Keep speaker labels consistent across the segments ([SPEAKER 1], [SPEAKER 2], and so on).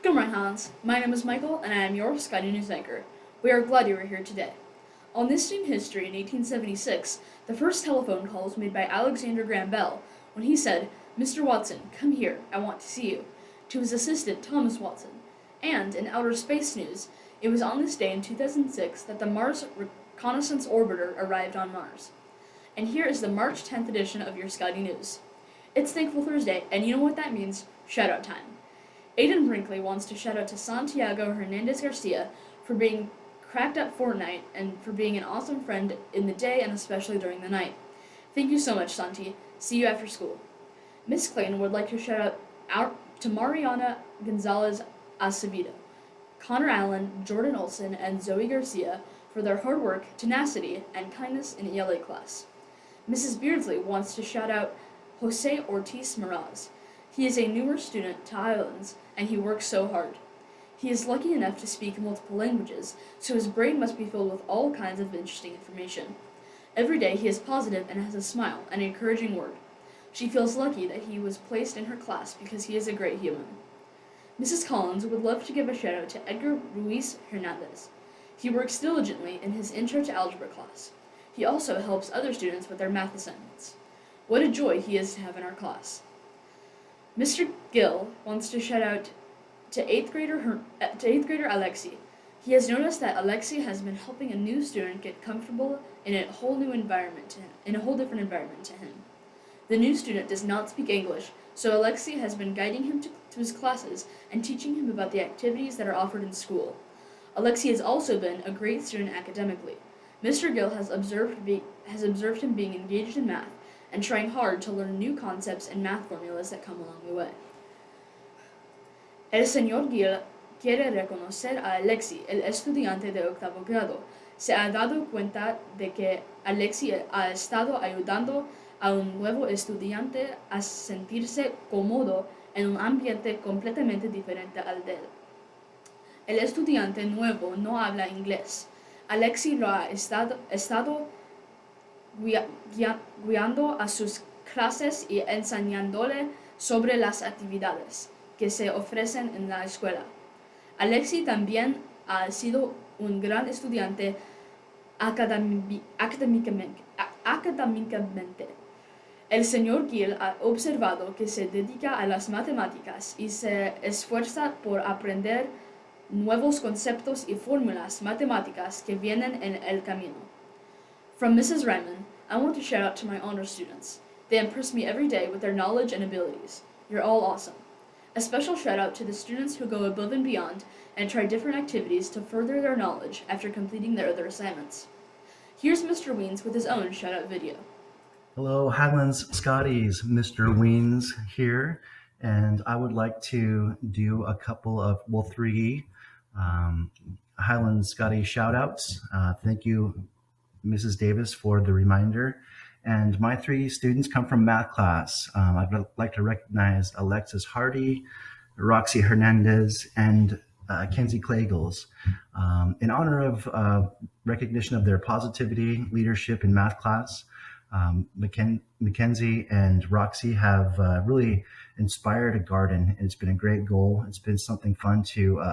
[SPEAKER 1] Good morning, Hans. My name is Michael, and I am your Sky News anchor. We are glad you are here today. On this day in history, in 1876, the first telephone call was made by Alexander Graham Bell when he said, "Mr. Watson, come here, I want to see you," to his assistant, Thomas Watson. And in outer space news, it was on this day in 2006 that the Mars Reconnaissance Orbiter arrived on Mars. And here is the March 10th edition of your Scotty News. It's Thankful Thursday, and you know what that means? Shout out time. Aiden Brinkley wants to shout out to Santiago Hernandez Garcia for being cracked up Fortnite and for being an awesome friend in the day and especially during the night. Thank you so much, Santi. See you after school. Miss Clayton would like to shout out to Mariana Gonzalez Acevedo, Connor Allen, Jordan Olson, and Zoe Garcia for their hard work, tenacity, and kindness in ELA class. Mrs. Beardsley wants to shout out Jose Ortiz Meraz. He is a newer student to Highlands, and he works so hard. He is lucky enough to speak multiple languages, so his brain must be filled with all kinds of interesting information. Every day he is positive and has a smile, an encouraging word. She feels lucky that he was placed in her class because he is a great human. Mrs. Collins would love to give a shout out to Edgar Ruiz Hernandez. He works diligently in his Intro to Algebra class. He also helps other students with their math assignments. What a joy he is to have in our class. Mr. Gill wants to shout out to 8th grader Alexi. He has noticed that Alexi has been helping a new student get comfortable in a whole different environment to him. The new student does not speak English, so Alexi has been guiding him to his classes and teaching him about the activities that are offered in school. Alexi has also been a great student academically. Mr. Gill has observed him being engaged in math and trying hard to learn new concepts and math formulas that come along the way. El señor Gill quiere reconocer a Alexi, el estudiante de octavo grado. Se ha dado cuenta de que Alexi ha estado ayudando a un nuevo estudiante a sentirse cómodo en un ambiente completamente diferente al de él. El estudiante nuevo no habla inglés. Alexi lo ha estado guiando a sus clases y enseñándole sobre las actividades que se ofrecen en la escuela. Alexi también ha sido un gran estudiante académicamente. El señor Gill ha observado que se dedica a las matemáticas y se esfuerza por aprender nuevos conceptos y fórmulas matemáticas que vienen en el camino. From Mrs. Raymond, I want to shout out to my honor students. They impress me every day with their knowledge and abilities. You're all awesome. A special shout out to the students who go above and beyond and try different activities to further their knowledge after completing their other assignments. Here's Mr. Weens with his own shout out video.
[SPEAKER 2] Hello, Highlands Scotties. Mr. Weens here, and I would like to do a couple of, three Highlands Scotty shout outs. Thank you, Mrs. Davis, for the reminder. And my three students come from math class. I'd like to recognize Alexis Hardy, Roxy Hernandez, and Kenzie Clagles. In honor of recognition of their positivity, leadership in math class, Mackenzie and Roxy have really inspired a garden. It's been a great goal. It's been something fun to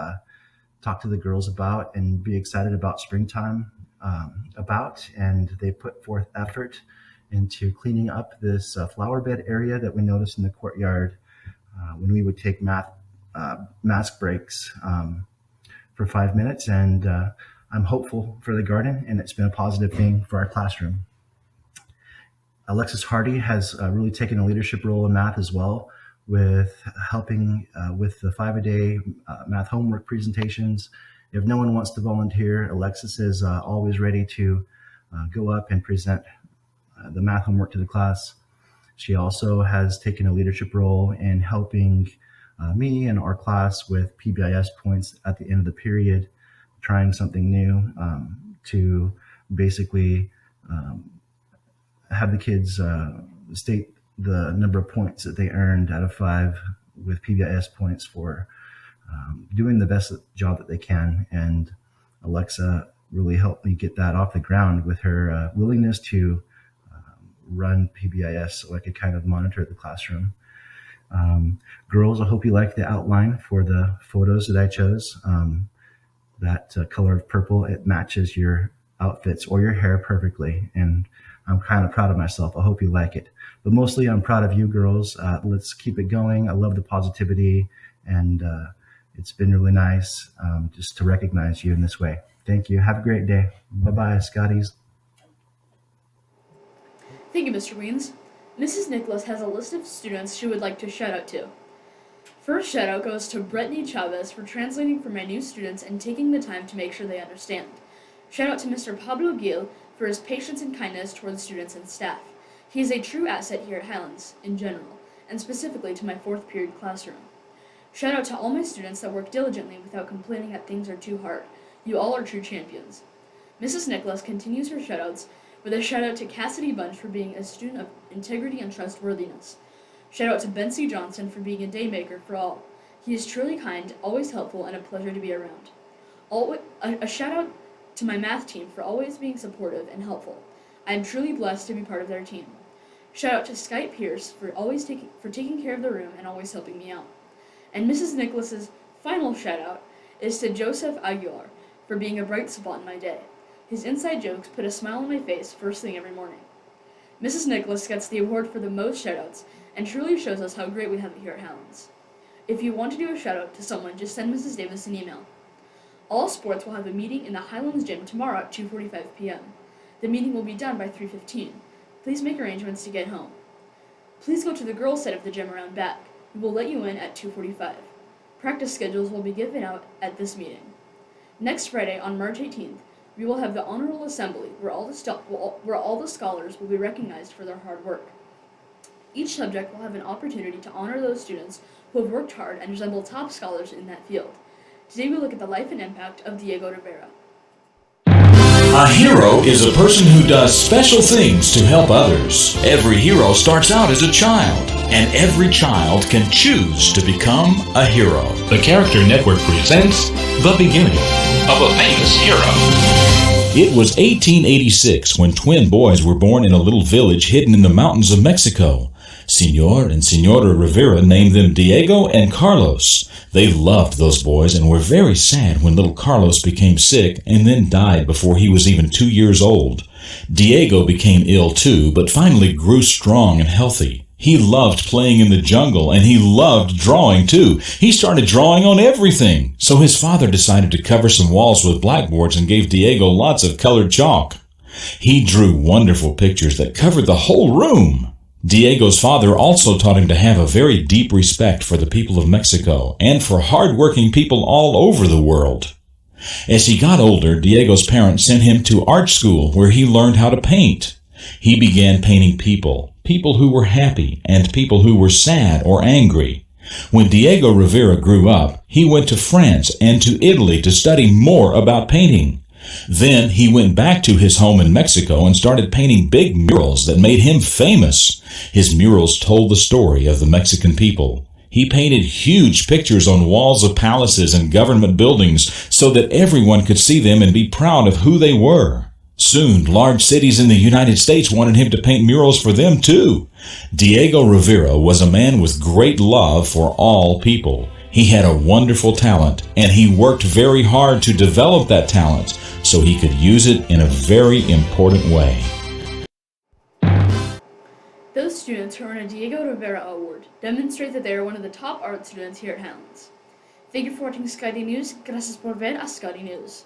[SPEAKER 2] talk to the girls about and be excited about springtime and they put forth effort into cleaning up this flower bed area that we noticed in the courtyard when we would take mask breaks for 5 minutes. And I'm hopeful for the garden, and it's been a positive thing for our classroom. Alexis Hardy has really taken a leadership role in math as well, with helping with the 5-a-day math homework presentations. If no one wants to volunteer, Alexis is always ready to go up and present the math homework to the class. She also has taken a leadership role in helping me and our class with PBIS points at the end of the period, trying something new to basically have the kids state the number of points that they earned out of 5 with PBIS points for doing the best job that they can. And Alexa really helped me get that off the ground with her willingness to run PBIS so I could kind of monitor the classroom. Girls, I hope you like the outline for the photos that I chose. That color of purple, it matches your outfits or your hair perfectly. And I'm kind of proud of myself. I hope you like it. But mostly, I'm proud of you girls. Let's keep it going. I love the positivity, and it's been really nice just to recognize you in this way. Thank you. Have a great day. Bye bye, Scotties.
[SPEAKER 1] Thank you, Mr. Weens. Mrs. Nicholas has a list of students she would like to shout out to. First shout out goes to Brittany Chavez for translating for my new students and taking the time to make sure they understand. Shout out to Mr. Pablo Gil for his patience and kindness toward the students and staff. He is a true asset here at Highlands, in general, and specifically to my fourth period classroom. Shout out to all my students that work diligently without complaining that things are too hard. You all are true champions. Mrs. Nicholas continues her shoutouts with a shout out to Cassidy Bunch for being a student of integrity and trustworthiness. Shout out to Bency Johnson for being a daymaker for all. He is truly kind, always helpful, and a pleasure to be around. A shout out to my math team for always being supportive and helpful. I am truly blessed to be part of their team. Shout out to Skype Pierce for taking care of the room and always helping me out. And Mrs. Nicholas's final shout out is to Joseph Aguilar for being a bright spot in my day. His inside jokes put a smile on my face first thing every morning. Mrs. Nicholas gets the award for the most shoutouts and truly shows us how great we have it here at Highlands. If you want to do a shout out to someone, just send Mrs. Davis an email. All sports will have a meeting in the Highlands gym tomorrow at 2:45 p.m. The meeting will be done by 3:15. Please make arrangements to get home. Please go to the girls' side of the gym around back. We will let you in at 2:45. Practice schedules will be given out at this meeting. Next Friday, on March 18th, we will have the Honorable Assembly, where all the scholars will be recognized for their hard work. Each subject will have an opportunity to honor those students who have worked hard and resemble top scholars in that field. Today we look at the life and impact of Diego Rivera.
[SPEAKER 3] A hero is a person who does special things to help others. Every hero starts out as a child, and every child can choose to become a hero.
[SPEAKER 4] The Character Network presents The Beginning of a Famous Hero.
[SPEAKER 3] It was 1886 when twin boys were born in a little village hidden in the mountains of Mexico. Senor and Senora Rivera named them Diego and Carlos. They loved those boys and were very sad when little Carlos became sick and then died before he was even 2 years old. Diego became ill too, but finally grew strong and healthy. He loved playing in the jungle, and he loved drawing too. He started drawing on everything. So his father decided to cover some walls with blackboards and gave Diego lots of colored chalk. He drew wonderful pictures that covered the whole room. Diego's father also taught him to have a very deep respect for the people of Mexico and for hard-working people all over the world. As he got older, Diego's parents sent him to art school where he learned how to paint. He began painting people who were happy and people who were sad or angry. When Diego Rivera grew up, he went to France and to Italy to study more about painting. Then he went back to his home in Mexico and started painting big murals that made him famous. His murals told the story of the Mexican people. He painted huge pictures on walls of palaces and government buildings so that everyone could see them and be proud of who they were. Soon, large cities in the United States wanted him to paint murals for them too. Diego Rivera was a man with great love for all people. He had a wonderful talent, and he worked very hard to develop that talent so he could use it in a very important way.
[SPEAKER 1] Those students who earn a Diego Rivera Award demonstrate that they are one of the top art students here at Highlands. Thank you for watching Scotty News. Gracias por ver a Scotty News.